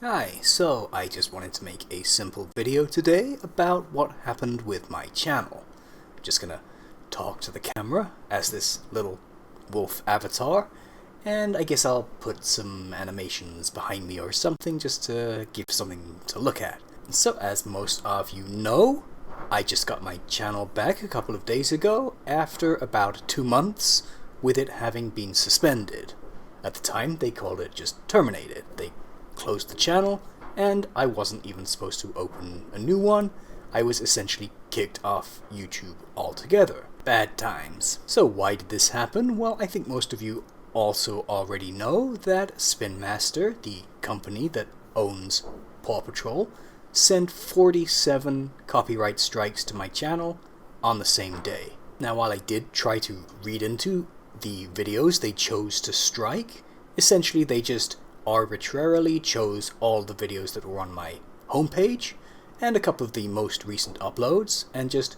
Hi, so I just wanted to make a simple video today about what happened with my channel. I'm just gonna talk to the camera as this little wolf avatar, and I guess I'll put some animations behind me or something just to give something to look at. So as most of you know, I just got my channel back a couple of days ago after about 2 months with it having been suspended. At the time, they called it just terminated. They closed the channel, and I wasn't even supposed to open a new one. I was essentially kicked off YouTube altogether. Bad times. So why did this happen? Well, I think most of you also already know that Spin Master, the company that owns Paw Patrol, sent 47 copyright strikes to my channel on the same day. Now, while I did try to read into the videos they chose to strike, essentially they just arbitrarily chose all the videos that were on my homepage and a couple of the most recent uploads and just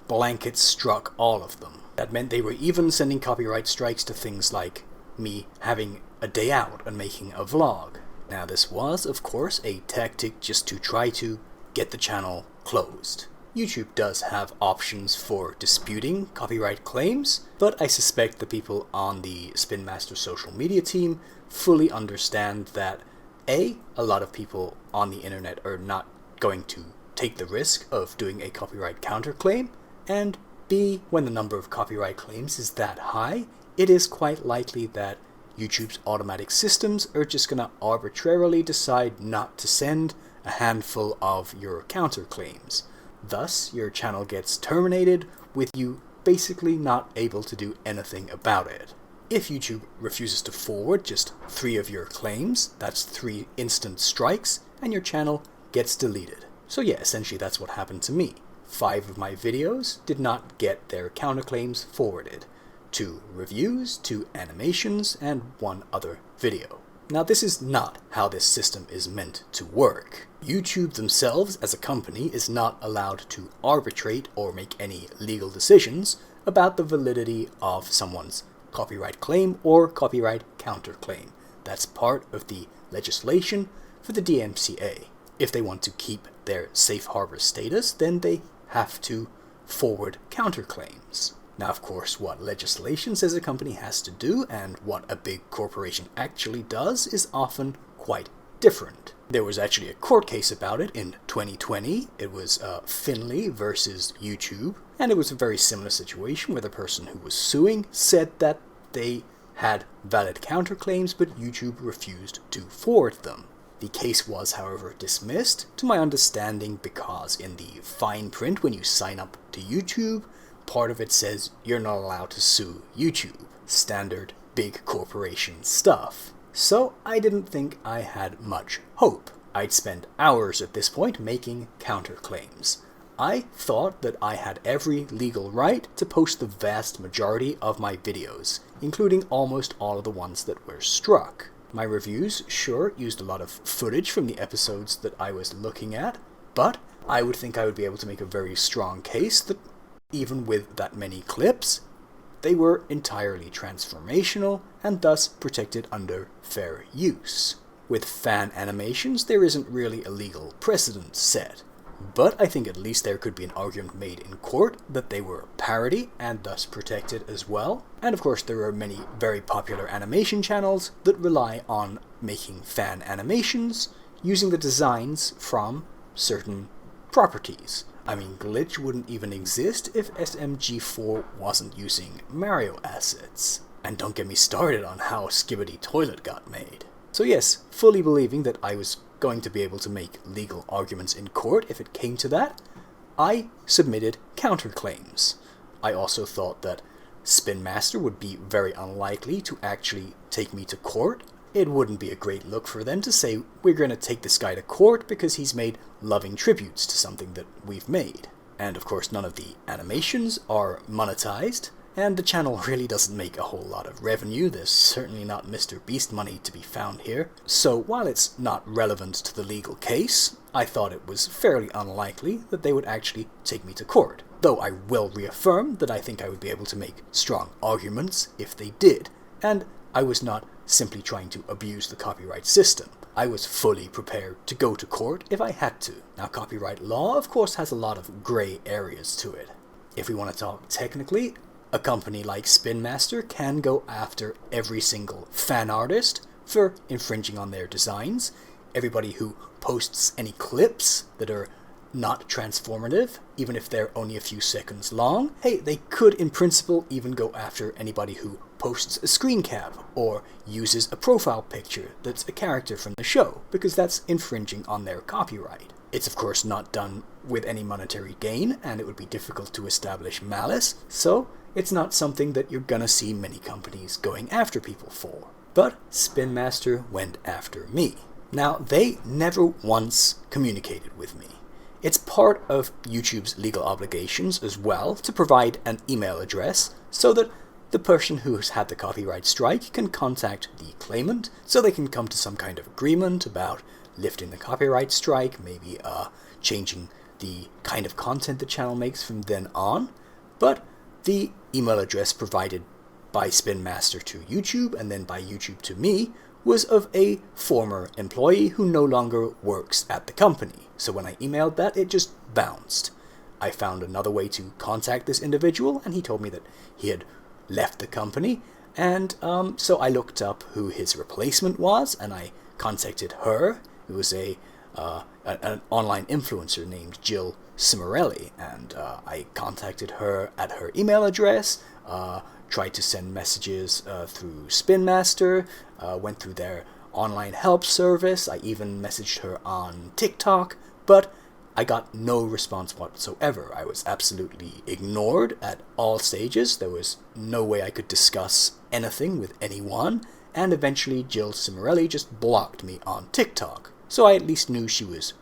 blanket struck all of them. That meant they were even sending copyright strikes to things like me having a day out and making a vlog. Now this was, of course, a tactic just to try to get the channel closed. YouTube does have options for disputing copyright claims, but I suspect the people on the Spin Master social media team fully understand that A, a lot of people on the internet are not going to take the risk of doing a copyright counterclaim, and B, when the number of copyright claims is that high, it is quite likely that YouTube's automatic systems are just going to arbitrarily decide not to send a handful of your counterclaims. Thus, your channel gets terminated with you basically not able to do anything about it. If YouTube refuses to forward just 3 of your claims, that's 3 instant strikes, and your channel gets deleted. So yeah, essentially that's what happened to me. 5 of my videos did not get their counterclaims forwarded. 2 reviews, 2 animations, and 1 other video. Now this is not how this system is meant to work. YouTube themselves as a company is not allowed to arbitrate or make any legal decisions about the validity of someone's copyright claim or copyright counterclaim. That's part of the legislation for the DMCA. If they want to keep their safe harbor status, then they have to forward counterclaims. Now, of course, what legislation says a company has to do and what a big corporation actually does is often quite different. There was actually a court case about it in 2020. It was Finley versus YouTube, and it was a very similar situation where the person who was suing said that they had valid counterclaims, but YouTube refused to forward them. The case was, however, dismissed, to my understanding, because in the fine print when you sign up to YouTube, part of it says you're not allowed to sue YouTube. Standard big corporation stuff. So I didn't think I had much hope. I'd spent hours at this point making counterclaims. I thought that I had every legal right to post the vast majority of my videos, including almost all of the ones that were struck. My reviews, sure, used a lot of footage from the episodes that I was looking at, but I would think I would be able to make a very strong case that even with that many clips, they were entirely transformational and thus protected under fair use. With fan animations, there isn't really a legal precedent set, but I think at least there could be an argument made in court that they were parody and thus protected as well. And of course there are many very popular animation channels that rely on making fan animations using the designs from certain properties. I mean, Glitch wouldn't even exist if SMG4 wasn't using Mario assets. And don't get me started on how Skibidi Toilet got made. So yes, fully believing that I was going to be able to make legal arguments in court if it came to that, I submitted counterclaims. I also thought that Spin Master would be very unlikely to actually take me to court. It wouldn't be a great look for them to say, we're going to take this guy to court because he's made loving tributes to something that we've made. And of course none of the animations are monetized, and the channel really doesn't make a whole lot of revenue. There's certainly not Mr. Beast money to be found here. So while it's not relevant to the legal case, I thought it was fairly unlikely that they would actually take me to court. Though I will reaffirm that I think I would be able to make strong arguments if they did. And I was not simply trying to abuse the copyright system. I was fully prepared to go to court if I had to. Now, copyright law, of course, has a lot of gray areas to it. If we want to talk technically, a company like Spin Master can go after every single fan artist for infringing on their designs, everybody who posts any clips that are not transformative, even if they're only a few seconds long. Hey, they could in principle even go after anybody who posts a screen cap or uses a profile picture that's a character from the show, because that's infringing on their copyright. It's of course not done with any monetary gain, and it would be difficult to establish malice, so it's not something that you're gonna see many companies going after people for. But Spin Master went after me. Now, they never once communicated with me. It's part of YouTube's legal obligations as well to provide an email address so that the person who has had the copyright strike can contact the claimant so they can come to some kind of agreement about lifting the copyright strike, maybe changing the kind of content the channel makes from then on. But the email address provided by Spin Master to YouTube and then by YouTube to me was of a former employee who no longer works at the company. So when I emailed that, it just bounced. I found another way to contact this individual, and he told me that he had left the company, and so I looked up who his replacement was, and I contacted her. It was an online influencer named Jill Cimarelli, and I contacted her at her email address, tried to send messages through Spin Master, went through their online help service. I even messaged her on TikTok, but I got no response whatsoever. I was absolutely ignored at all stages. There was no way I could discuss anything with anyone, and eventually Jill Cimarelli just blocked me on TikTok. So I at least knew she was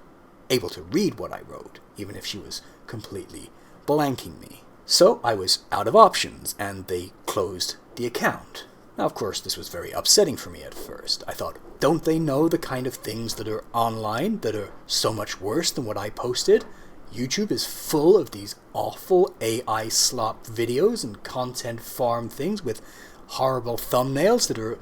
able to read what I wrote, even if she was completely blanking me. So I was out of options, and they closed the account. Now, of course, this was very upsetting for me at first. I thought, don't they know the kind of things that are online that are so much worse than what I posted? YouTube is full of these awful AI slop videos and content farm things with horrible thumbnails that are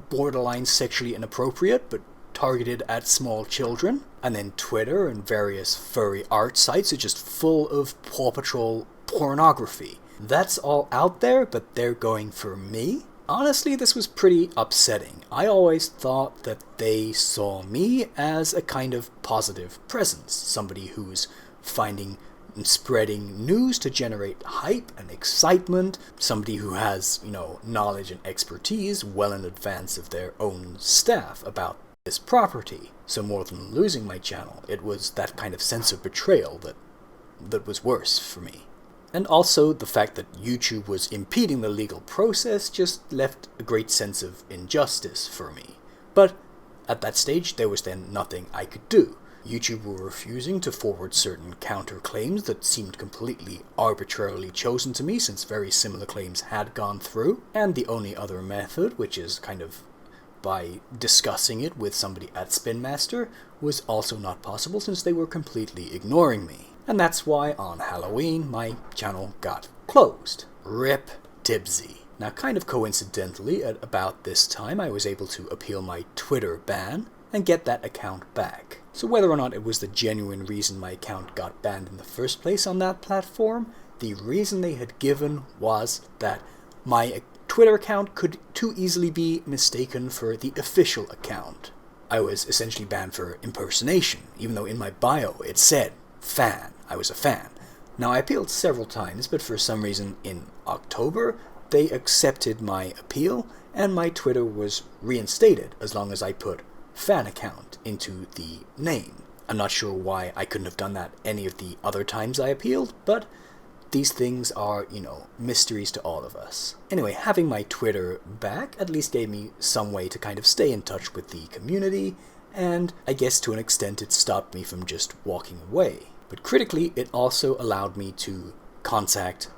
borderline sexually inappropriate but targeted at small children. And then Twitter and various furry art sites are just full of Paw Patrol pornography. That's all out there, but they're going for me? Honestly, this was pretty upsetting. I always thought that they saw me as a kind of positive presence, somebody who's finding and spreading news to generate hype and excitement, somebody who has, knowledge and expertise well in advance of their own staff about this property. So more than losing my channel, it was that kind of sense of betrayal that was worse for me. And also the fact that YouTube was impeding the legal process just left a great sense of injustice for me. But at that stage, there was then nothing I could do. YouTube were refusing to forward certain counterclaims that seemed completely arbitrarily chosen to me, since very similar claims had gone through. And the only other method, which is kind of by discussing it with somebody at Spin Master, was also not possible since they were completely ignoring me. And that's why on Halloween my channel got closed. Rip Dibsy. Now, kind of coincidentally, at about this time I was able to appeal my Twitter ban and get that account back. So whether or not it was the genuine reason my account got banned in the first place on that platform, the reason they had given was that my Twitter account could too easily be mistaken for the official account. I was essentially banned for impersonation, even though in my bio it said fan. I was a fan. Now, I appealed several times, but for some reason in October they accepted my appeal and my Twitter was reinstated as long as I put fan account into the name. I'm not sure why I couldn't have done that any of the other times I appealed, but these things are, mysteries to all of us. Anyway, having my Twitter back at least gave me some way to kind of stay in touch with the community, and I guess to an extent it stopped me from just walking away. But critically, it also allowed me to contact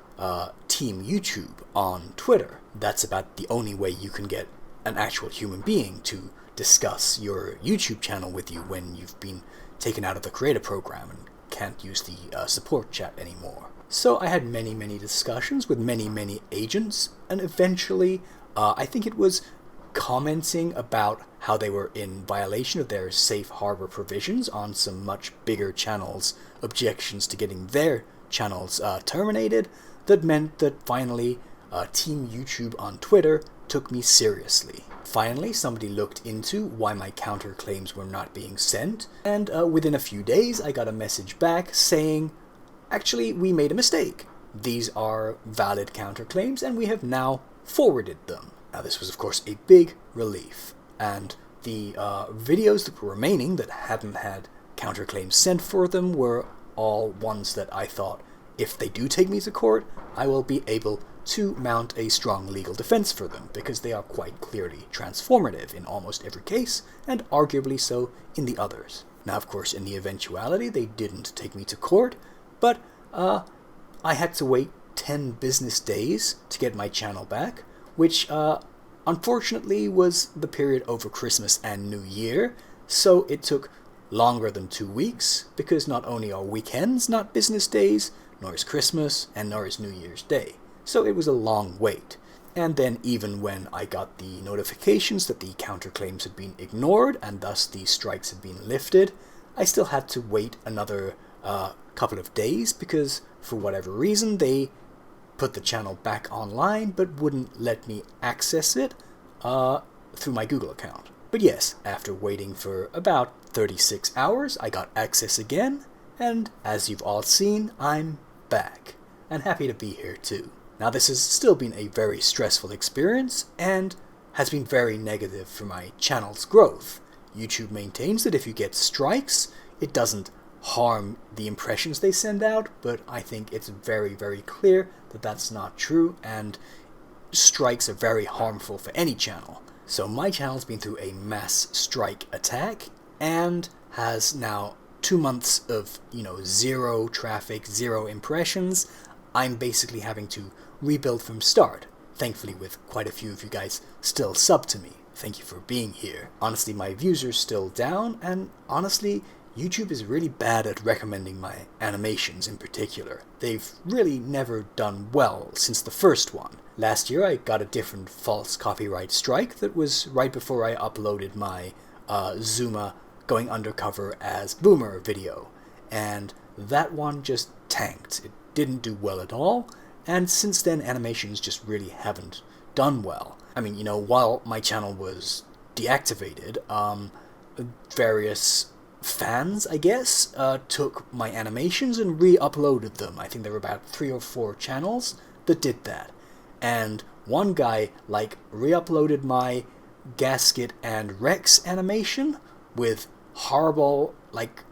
Team YouTube on Twitter. That's about the only way you can get an actual human being to discuss your YouTube channel with you when you've been taken out of the creator program and can't use the support chat anymore. So I had many discussions with many agents, and eventually I think it was commenting about how they were in violation of their safe harbor provisions on some much bigger channels' objections to getting their channels terminated, that meant that finally Team YouTube on Twitter took me seriously. Finally, somebody looked into why my counterclaims were not being sent, and within a few days I got a message back saying, actually, we made a mistake. These are valid counterclaims and we have now forwarded them. Now this was of course a big relief, and the videos that were remaining that hadn't had counterclaims sent for them were all ones that I thought, if they do take me to court, I will be able to mount a strong legal defense for them, because they are quite clearly transformative in almost every case, and arguably so in the others. Now of course in the eventuality they didn't take me to court, but I had to wait 10 business days to get my channel back, which unfortunately was the period over Christmas and New Year, so it took longer than 2 weeks, because not only are weekends not business days, nor is Christmas, and nor is New Year's Day. So it was a long wait. And then even when I got the notifications that the counterclaims had been ignored, and thus the strikes had been lifted, I still had to wait another couple of days, because for whatever reason they put the channel back online but wouldn't let me access it through my Google account. But yes, after waiting for about 36 hours, I got access again, and as you've all seen, I'm back, and happy to be here too. Now this has still been a very stressful experience, and has been very negative for my channel's growth. YouTube maintains that if you get strikes, it doesn't harm the impressions they send out, but I think it's very, very clear that that's not true, and strikes are very harmful for any channel. So my channel's been through a mass strike attack, and has now 2 months of, zero traffic, zero impressions. I'm basically having to rebuild from start, thankfully with quite a few of you guys still sub to me. Thank you for being here. Honestly, my views are still down, and honestly, YouTube is really bad at recommending my animations in particular. They've really never done well since the first one. Last year I got a different false copyright strike that was right before I uploaded my Zuma going undercover as Boomer video, and that one just tanked. It didn't do well at all, and since then animations just really haven't done well. I mean, while my channel was deactivated, various fans, I guess, took my animations and re-uploaded them. I think there were about 3 or 4 channels that did that. And one guy, re-uploaded my Gasket and Rex animation with horrible,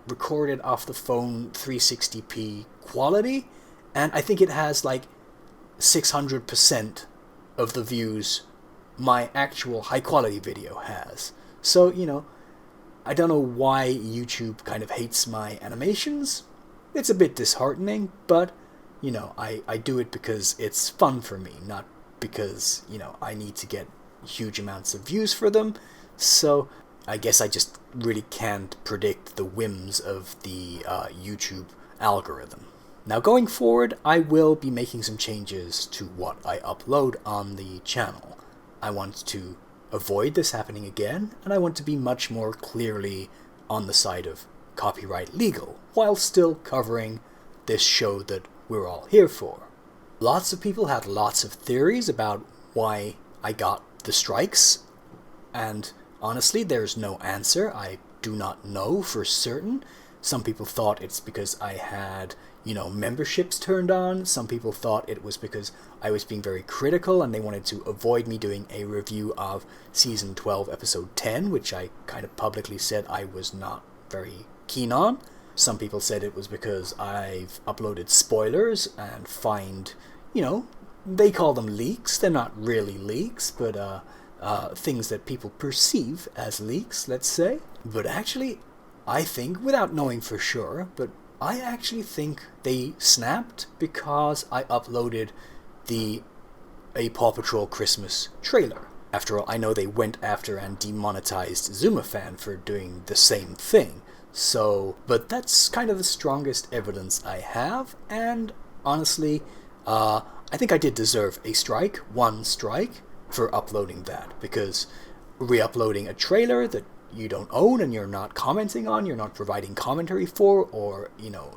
recorded off the phone 360p quality, and I think it has, 600% of the views my actual high-quality video has. So, I don't know why YouTube kind of hates my animations. It's a bit disheartening, but, I do it because it's fun for me, not because, I need to get huge amounts of views for them. So I guess I just really can't predict the whims of the YouTube algorithm. Now going forward, I will be making some changes to what I upload on the channel. I want to avoid this happening again, and I want to be much more clearly on the side of copyright legal, while still covering this show that we're all here for. Lots of people had lots of theories about why I got the strikes, and honestly, there's no answer. I do not know for certain. Some people thought it's because I had, memberships turned on. Some people thought it was because I was being very critical and they wanted to avoid me doing a review of Season 12, Episode 10, which I kind of publicly said I was not very keen on. Some people said it was because I've uploaded spoilers and find, they call them leaks. They're not really leaks, but things that people perceive as leaks, let's say. But actually, I think, without knowing for sure, but I actually think they snapped because I uploaded a Paw Patrol Christmas trailer. After all, I know they went after and demonetized ZumaFan for doing the same thing. So, but that's kind of the strongest evidence I have, and honestly, I think I did deserve a strike, one strike, for uploading that, because re-uploading a trailer that you don't own and you're not commenting on, you're not providing commentary for, or,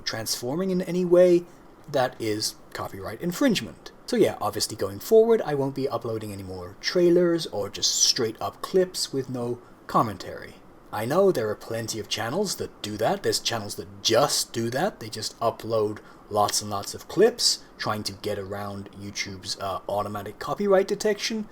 transforming in any way, that is copyright infringement. So yeah, obviously going forward, I won't be uploading any more trailers or just straight up clips with no commentary. I know there are plenty of channels that do that. There's channels that just do that. They just upload lots and lots of clips, trying to get around YouTube's automatic copyright detection,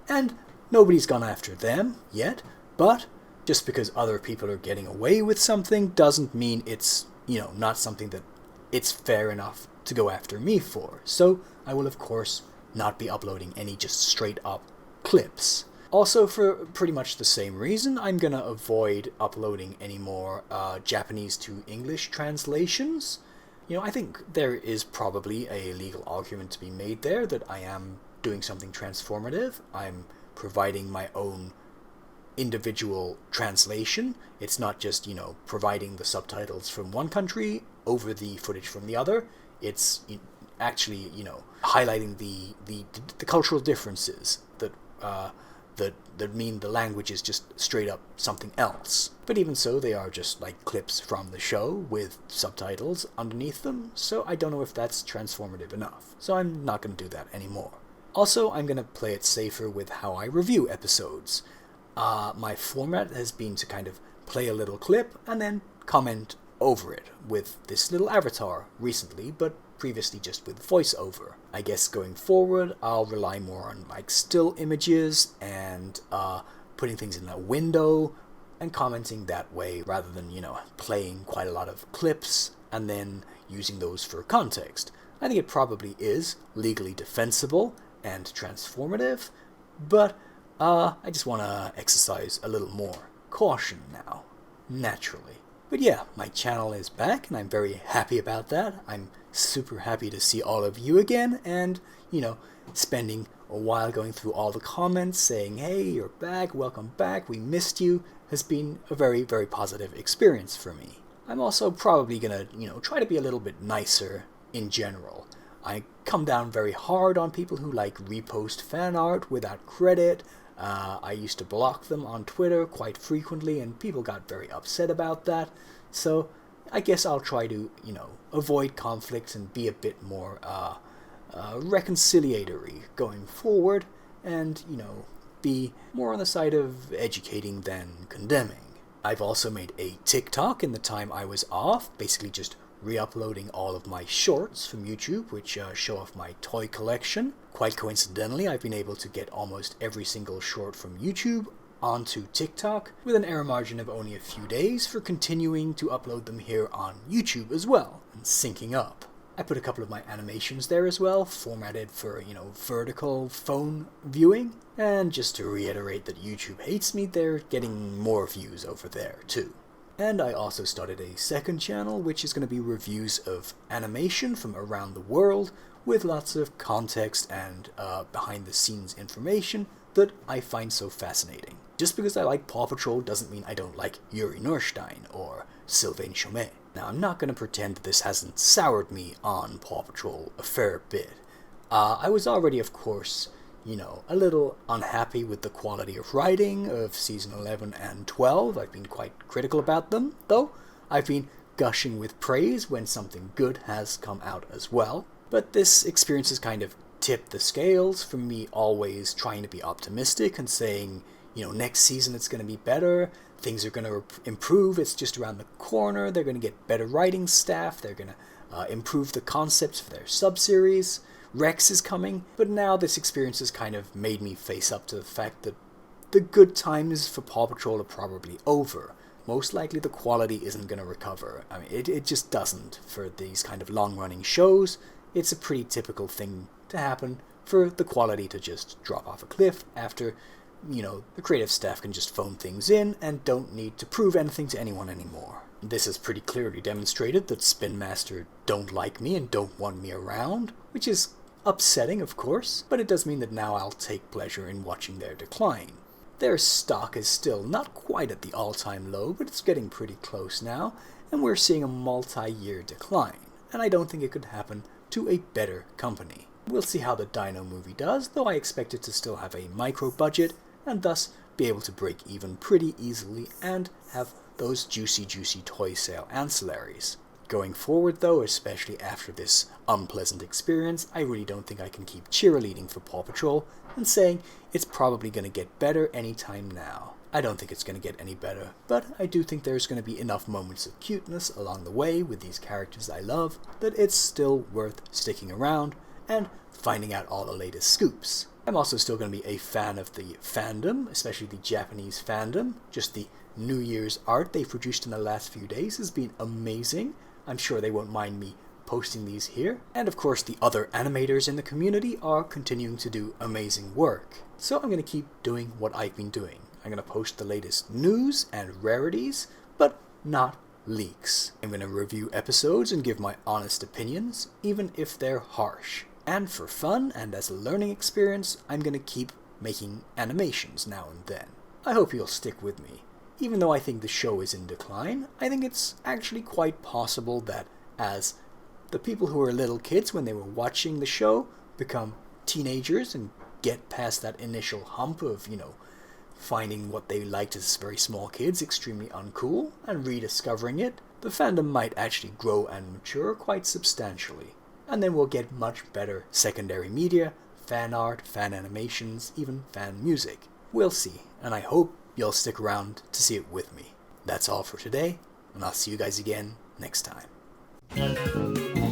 and nobody's gone after them yet, but just because other people are getting away with something doesn't mean it's, not something that it's fair enough to go after me for. So I will, of course, not be uploading any just straight up clips. Also, for pretty much the same reason, I'm gonna avoid uploading any more Japanese to English translations. I think there is probably a legal argument to be made there that I am doing something transformative. I'm providing my own individual translation. It's not just, providing the subtitles from one country over the footage from the other. It's actually, highlighting the cultural differences that mean the language is just straight up something else. But even so, they are just like clips from the show with subtitles underneath them, so I don't know if that's transformative enough. So I'm not going to do that anymore. Also, I'm going to play it safer with how I review episodes. My format has been to kind of play a little clip and then comment over it with this little avatar recently, but previously just with voiceover. I guess going forward, I'll rely more on like still images and putting things in a window and commenting that way rather than, playing quite a lot of clips and then using those for context. I think it probably is legally defensible and transformative, but I just want to exercise a little more caution now, naturally. But yeah, my channel is back, and I'm very happy about that. I'm super happy to see all of you again, and, spending a while going through all the comments saying, hey, you're back, welcome back, we missed you, has been a very, very positive experience for me. I'm also probably gonna, try to be a little bit nicer in general. I come down very hard on people who repost fan art without credit. I used to block them on Twitter quite frequently, and people got very upset about that. So I guess I'll try to, avoid conflicts and be a bit more reconciliatory going forward, and, be more on the side of educating than condemning. I've also made a TikTok in the time I was off, basically just re-uploading all of my shorts from YouTube, which show off my toy collection. Quite coincidentally, I've been able to get almost every single short from YouTube onto TikTok with an error margin of only a few days for continuing to upload them here on YouTube as well, and syncing up. I put a couple of my animations there as well, formatted for, vertical phone viewing, and just to reiterate that YouTube hates me, they're getting more views over there too. And I also started a second channel, which is going to be reviews of animation from around the world, with lots of context and behind-the-scenes information that I find so fascinating. Just because I like Paw Patrol doesn't mean I don't like Yuri Norstein or Sylvain Chomet. Now, I'm not going to pretend that this hasn't soured me on Paw Patrol a fair bit. I was already, of course, a little unhappy with the quality of writing of Season 11 and 12. I've been quite critical about them, though I've been gushing with praise when something good has come out as well. But this experience has kind of tipped the scales from me always trying to be optimistic and saying, next season it's going to be better, things are going to improve, it's just around the corner, they're going to get better writing staff, they're going to improve the concepts for their sub-series. Rex is coming, but now this experience has kind of made me face up to the fact that the good times for Paw Patrol are probably over. Most likely the quality isn't going to recover. I mean, it just doesn't for these kind of long-running shows. It's a pretty typical thing to happen for the quality to just drop off a cliff after, the creative staff can just phone things in and don't need to prove anything to anyone anymore. This has pretty clearly demonstrated that Spin Master don't like me and don't want me around, which is upsetting, of course, but it does mean that now I'll take pleasure in watching their decline. Their stock is still not quite at the all-time low, but it's getting pretty close now, and we're seeing a multi-year decline, and I don't think it could happen to a better company. We'll see how the Dino movie does, though I expect it to still have a micro-budget, and thus be able to break even pretty easily and have those juicy toy sale ancillaries. Going forward though, especially after this unpleasant experience, I really don't think I can keep cheerleading for Paw Patrol and saying it's probably going to get better anytime now. I don't think it's going to get any better, but I do think there's going to be enough moments of cuteness along the way with these characters I love that it's still worth sticking around and finding out all the latest scoops. I'm also still going to be a fan of the fandom, especially the Japanese fandom. Just the New Year's art they've produced in the last few days has been amazing. I'm sure they won't mind me posting these here. And of course the other animators in the community are continuing to do amazing work. So I'm going to keep doing what I've been doing. I'm going to post the latest news and rarities, but not leaks. I'm going to review episodes and give my honest opinions, even if they're harsh. And for fun and as a learning experience, I'm going to keep making animations now and then. I hope you'll stick with me. Even though I think the show is in decline, I think it's actually quite possible that as the people who were little kids when they were watching the show become teenagers and get past that initial hump of, finding what they liked as very small kids extremely uncool and rediscovering it, the fandom might actually grow and mature quite substantially. And then we'll get much better secondary media, fan art, fan animations, even fan music. We'll see, and I hope you'll stick around to see it with me. That's all for today, and I'll see you guys again next time.